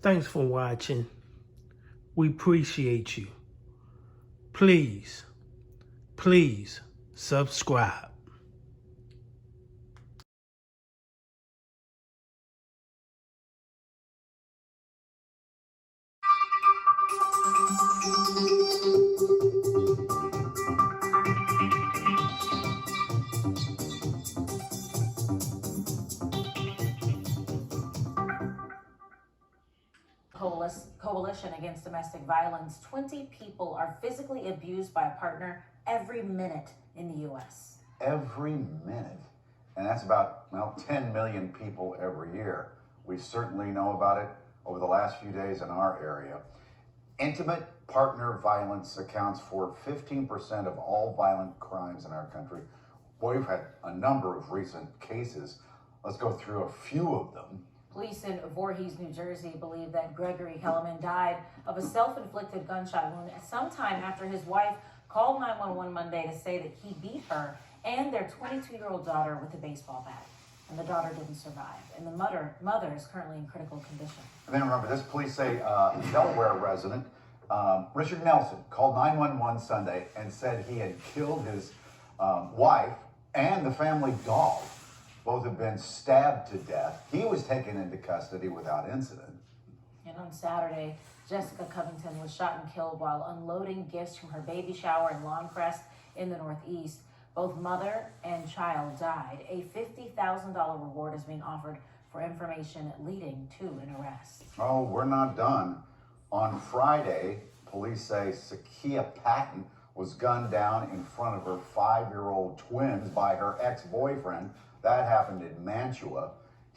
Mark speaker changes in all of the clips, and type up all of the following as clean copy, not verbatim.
Speaker 1: Thanks for watching. We appreciate you. Please subscribe.
Speaker 2: Coalition Against Domestic Violence, 20 people are physically abused by a partner every minute in the U.S.
Speaker 3: Every minute. And that's about, 10 million people every year. We certainly know about it over the last few days in our area. Intimate partner violence accounts for 15% of all violent crimes in our country. Boy, we've had a number of recent cases. Let's go through a few of them.
Speaker 2: Police in Voorhees, New Jersey believe that Gregory Kellerman died of a self-inflicted gunshot wound sometime after his wife called 911 Monday to say that he beat her and their 22-year-old daughter with a baseball bat. And the daughter didn't survive. And the mother is currently in critical condition.
Speaker 3: And then remember this, police say Delaware resident Richard Nelson called 911 Sunday and said he had killed his wife and the family dog. Both have been stabbed to death. He was taken into custody without incident.
Speaker 2: And on Saturday, Jessica Covington was shot and killed while unloading gifts from her baby shower in Lawncrest in the Northeast. Both mother and child died. A $50,000 reward is being offered for information leading to an arrest.
Speaker 3: Oh, we're not done. On Friday, police say Sakia Patton was gunned down in front of her 5-year-old twins by her ex-boyfriend. That happened in Mantua.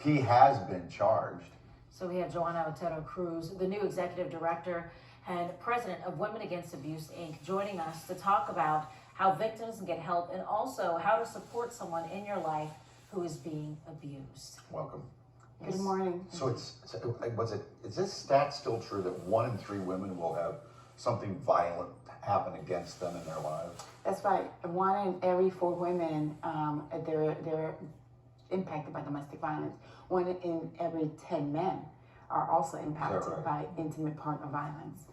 Speaker 3: He has been charged.
Speaker 2: So we have Joanna Otero Cruz, the new executive director and president of Women Against Abuse, Inc., joining us to talk about how victims can get help and also how to support someone in your life who is being abused.
Speaker 3: Welcome.
Speaker 4: Good morning.
Speaker 3: So is this stat still true that 1 in 3 women will have something violent happen against them in their lives?
Speaker 4: That's right. 1 in every 4 women, they're impacted by domestic violence. 1 in every 10 men are also impacted by intimate partner violence.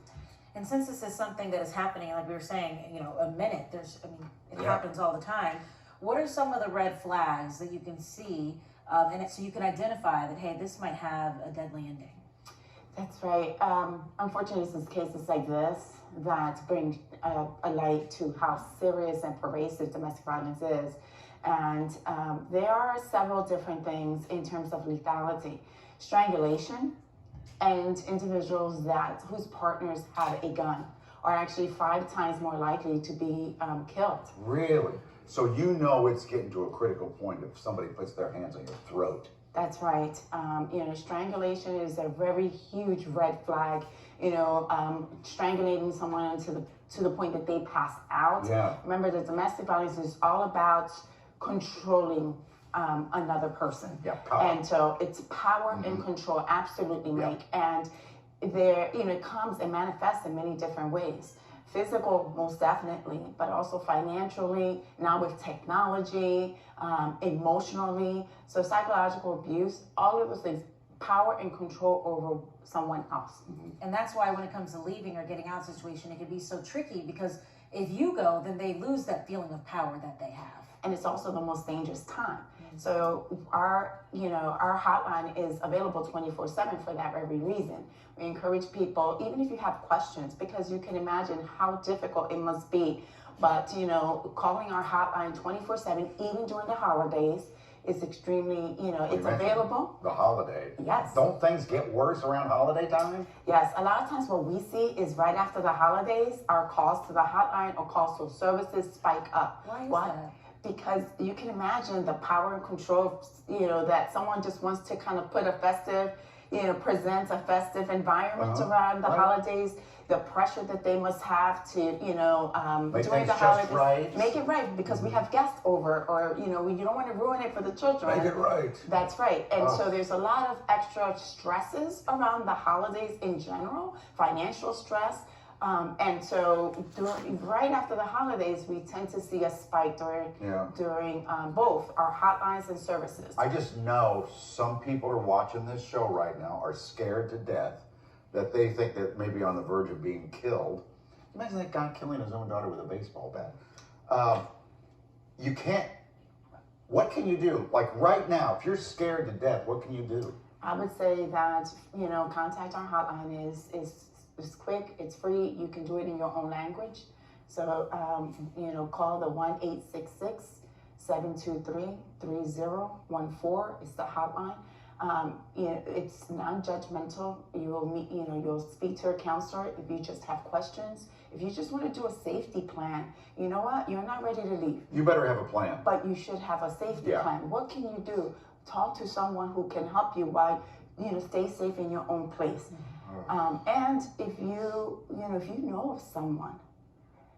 Speaker 2: And since this is something that is happening, like we were saying, a minute, it happens all the time. What are some of the red flags that you can see, so you can identify that, hey, this might have a deadly ending?
Speaker 4: That's right. Unfortunately, it's cases like this that bring a light to how serious and pervasive domestic violence is. And there are several different things in terms of lethality. Strangulation and individuals whose partners have a gun are actually 5 times more likely to be killed.
Speaker 3: Really? So it's getting to a critical point if somebody puts their hands on your throat.
Speaker 4: That's right. Strangulation is a very huge red flag. Strangulating someone to the point that they pass out.
Speaker 3: Yeah.
Speaker 4: Remember, the domestic violence is all about controlling another person.
Speaker 3: Yeah, power.
Speaker 4: And so it's power and control, absolutely, Mike. And there, it comes and manifests in many different ways. Physical, most definitely, but also financially, now with technology, emotionally. So psychological abuse, all of those things, power and control over someone else.
Speaker 2: And that's why when it comes to leaving or getting out situation, it can be so tricky because if you go, then they lose that feeling of power that they have.
Speaker 4: And it's also the most dangerous time. So our hotline is available 24/7 for that very reason. We encourage people, even if you have questions, because you can imagine how difficult it must be. But, calling our hotline 24/7, even during the holidays, is extremely, it's available.
Speaker 3: The holiday.
Speaker 4: Yes.
Speaker 3: Don't things get worse around holiday time?
Speaker 4: Yes. A lot of times what we see is right after the holidays, our calls to the hotline or calls to services spike up.
Speaker 2: Why is that?
Speaker 4: Because you can imagine the power and control, that someone just wants to kind of put a festive, present a festive environment around the holidays. The pressure that they must have to, during the holidays, make it right because we have guests over, or you don't want to ruin it for the children.
Speaker 3: Make it right.
Speaker 4: That's right. And so there's a lot of extra stresses around the holidays in general, financial stress. And so right after the holidays, we tend to see a spike during both our hotlines and services.
Speaker 3: I just know some people are watching this show right now are scared to death that they think that may be on the verge of being killed. Imagine that guy killing his own daughter with a baseball bat. You can't, what can you do? Like right now, if you're scared to death, what can you do?
Speaker 4: I would say that, contact our hotline is quick, it's free, you can do it in your own language. So, call the 1-866-723-3014. It's the hotline. It's non-judgmental. You'll speak to a counselor if you just have questions. If you just want to do a safety plan, you know what? You're not ready to leave.
Speaker 3: You better have a plan.
Speaker 4: But you should have a safety plan. What can you do? Talk to someone who can help you while, stay safe in your own place. And if you know of someone,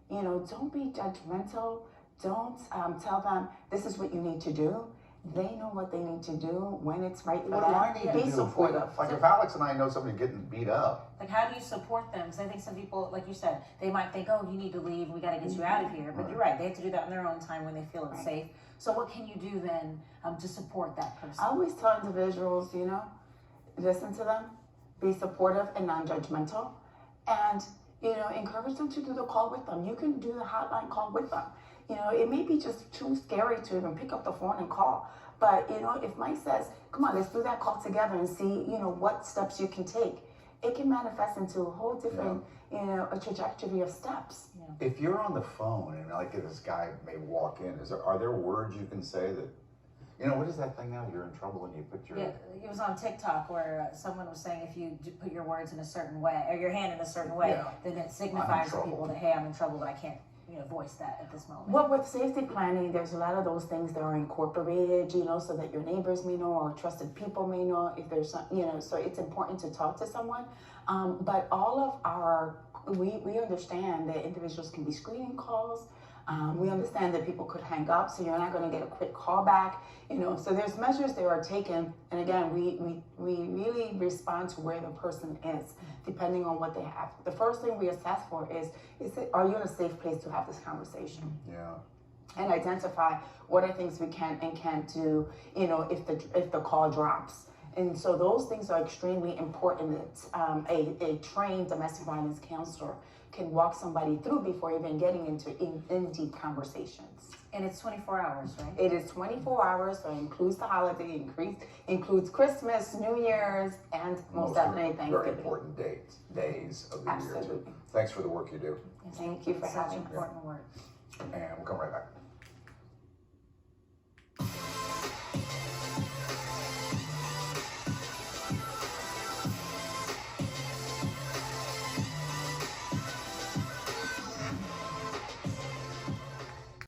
Speaker 4: don't be judgmental. Don't tell them this is what you need to do. They know what they need to do when it's right for
Speaker 3: What do I
Speaker 4: them.
Speaker 3: need to
Speaker 4: Be
Speaker 3: do?
Speaker 4: supportive.
Speaker 3: Like if Alex and I know somebody getting beat up,
Speaker 2: Like, how do you support them? Because I think some people, like you said, they might think, oh, you need to leave, we got to get you out of here. But you're right, they have to do that on their own time when they feel it's safe. So what can you do then to support that person?
Speaker 4: I always tell individuals, listen to them, be supportive and non-judgmental, and encourage them to do the call with them. You can do the hotline call with them. It may be just too scary to even pick up the phone and call. But, if Mike says, come on, let's do that call together and see, what steps you can take, it can manifest into a whole different, a trajectory of steps.
Speaker 3: if you're on the phone and like if this guy may walk in, are there words you can say that, what is that thing now? You're in trouble and you put your...
Speaker 2: Yeah, it was on TikTok where someone was saying if you put your words in a certain way, or your hand in a certain way, then it signifies to people that, hey, I'm in trouble, but I can't, voice that at this moment.
Speaker 4: Well, with safety planning, there's a lot of those things that are incorporated, so that your neighbors may know or trusted people may know if there's some, so it's important to talk to someone. But all of our, we understand that individuals can be screening calls. We understand that people could hang up, so you're not going to get a quick call back, so there's measures that are taken. And again, we really respond to where the person is, depending on what they have. The first thing we assess for is are you in a safe place to have this conversation?
Speaker 3: Yeah.
Speaker 4: And identify what are things we can and can't do, if the call drops. And so those things are extremely important that a trained domestic violence counselor can walk somebody through before even getting into in-deep conversations.
Speaker 2: And it's 24 hours, right?
Speaker 4: It is 24 hours, so it includes the holiday, includes Christmas, New Year's, and most definitely Thanksgiving.
Speaker 3: Very important days of the year too.
Speaker 4: Absolutely.
Speaker 3: Thanks for the work you do.
Speaker 4: Thank you for
Speaker 2: It's such
Speaker 4: having us.
Speaker 2: important work.
Speaker 3: And we'll come right back.